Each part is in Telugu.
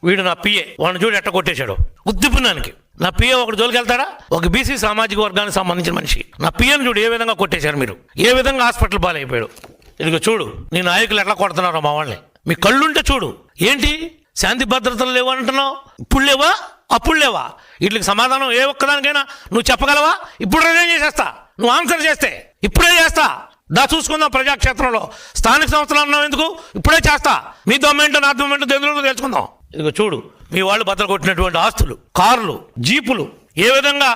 వీడు నా పిఏ, వాడిని చూడు ఎట్ట కొట్టేశాడు ఉద్దిపున్నానికి. నా పిఏ ఒకటి జోలికి వెళ్తాడా? ఒక బీసీ సామాజిక వర్గానికి సంబంధించిన మనిషి. నా పిఏని చూడు ఏ విధంగా కొట్టేశారు మీరు, ఏ విధంగా హాస్పిటల్ పాలైపోయాడు. ఇదిగో చూడు నీ నాయకులు ఎట్లా కొడుతున్నారో మా వాళ్ళని. మీ కళ్ళుంటే చూడు. ఏంటి శాంతి భద్రతలు లేవు అంటున్నావు? ఇప్పుడు లేవా అప్పుడు లేవా? వీటికి సమాధానం ఏ ఒక్కదానికైనా నువ్వు చెప్పగలవా? ఇప్పుడు రిజైన్ చేసేస్తా నువ్వు ఆన్సర్ చేస్తే. ఇప్పుడే చేస్తా, దా చూసుకుందాం ప్రజాక్షేత్రంలో. స్థానిక సంస్థలు అన్నావు ఎందుకు? ఇప్పుడే చేస్తా. మీ దొమ్మేంటో నా దొమ్మేంటో దేనిలో తెలుసుకుందాం. ఇదిగో చూడు మీ వాళ్ళు బద్దలు కొట్టినటువంటి ఆస్తులు, కార్లు, జీపులు ఏ విధంగా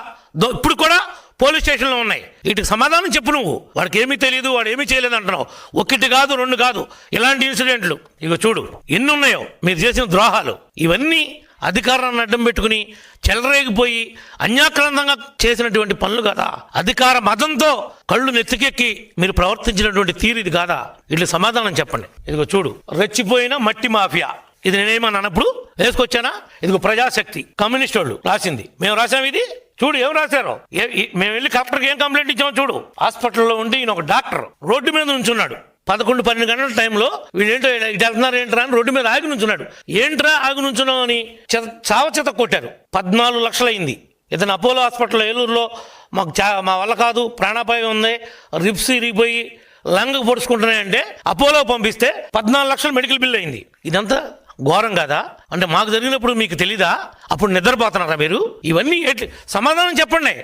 ఇప్పుడు కూడా పోలీస్ స్టేషన్లో ఉన్నాయి. వీటికి సమాధానం చెప్పు నువ్వు. వాడికి ఏమీ తెలియదు, వాడు ఏమీ చేయలేదు అంటున్నావు. ఒకటి కాదు రెండు కాదు ఇలాంటి ఇన్సిడెంట్లు ఇగో చూడు ఎన్ని ఉన్నాయో మీరు చేసిన ద్రోహాలు. ఇవన్నీ అధికారాన్ని అడ్డం పెట్టుకుని చెలరేగిపోయి అన్యాక్రాంతంగా చేసినటువంటి పనులు కదా. అధికార మతంతో కళ్ళు నెత్తికెక్కి మీరు ప్రవర్తించినటువంటి తీరు ఇది కాదా? ఇట్లా సమాధానం చెప్పండి. ఇదిగో చూడు రెచ్చిపోయిన మట్టి మాఫియా. ఇది నేనేమన్నా అన్నప్పుడు వేసుకొచ్చానా? ఇదిగో ప్రజాశక్తి కమ్యూనిస్ట్ వాళ్ళు రాసింది, మేము రాసాం. ఇది చూడు ఏం రాశారో. మేము వెళ్ళి కలెక్టర్కి ఏం కంప్లైంట్ ఇచ్చామో చూడు. హాస్పిటల్లో ఉండి ఈయన ఒక డాక్టర్ రోడ్డు మీద నుంచున్నాడు. 11-12 గంటల టైంలో వీళ్ళేంటో ఇటు వెళ్తున్నారు ఏంట్రా అని రోడ్డు మీద ఆగి నుంచున్నాడు. ఏంట్రా ఆగి నుంచున్నావు అని చావచేత కొట్టారు. 14 లక్షలు అయింది. ఇతను అపోలో హాస్పిటల్లో ఏలూరులో మాకు మా వల్ల కాదు, ప్రాణాపాయం ఉంది, రిబ్స్ ఇరిగిపోయి లంగ్ పొడుచుకుంటున్నాయంటే అపోలో పంపిస్తే 14 లక్షలు మెడికల్ బిల్ అయింది. ఇదంతా ఘోరం కాదా? అంటే మాకు జరిగినప్పుడు మీకు తెలీదా? అప్పుడు నిద్రపోతున్నారా మీరు? ఇవన్నీ సమాధానం చెప్పండి.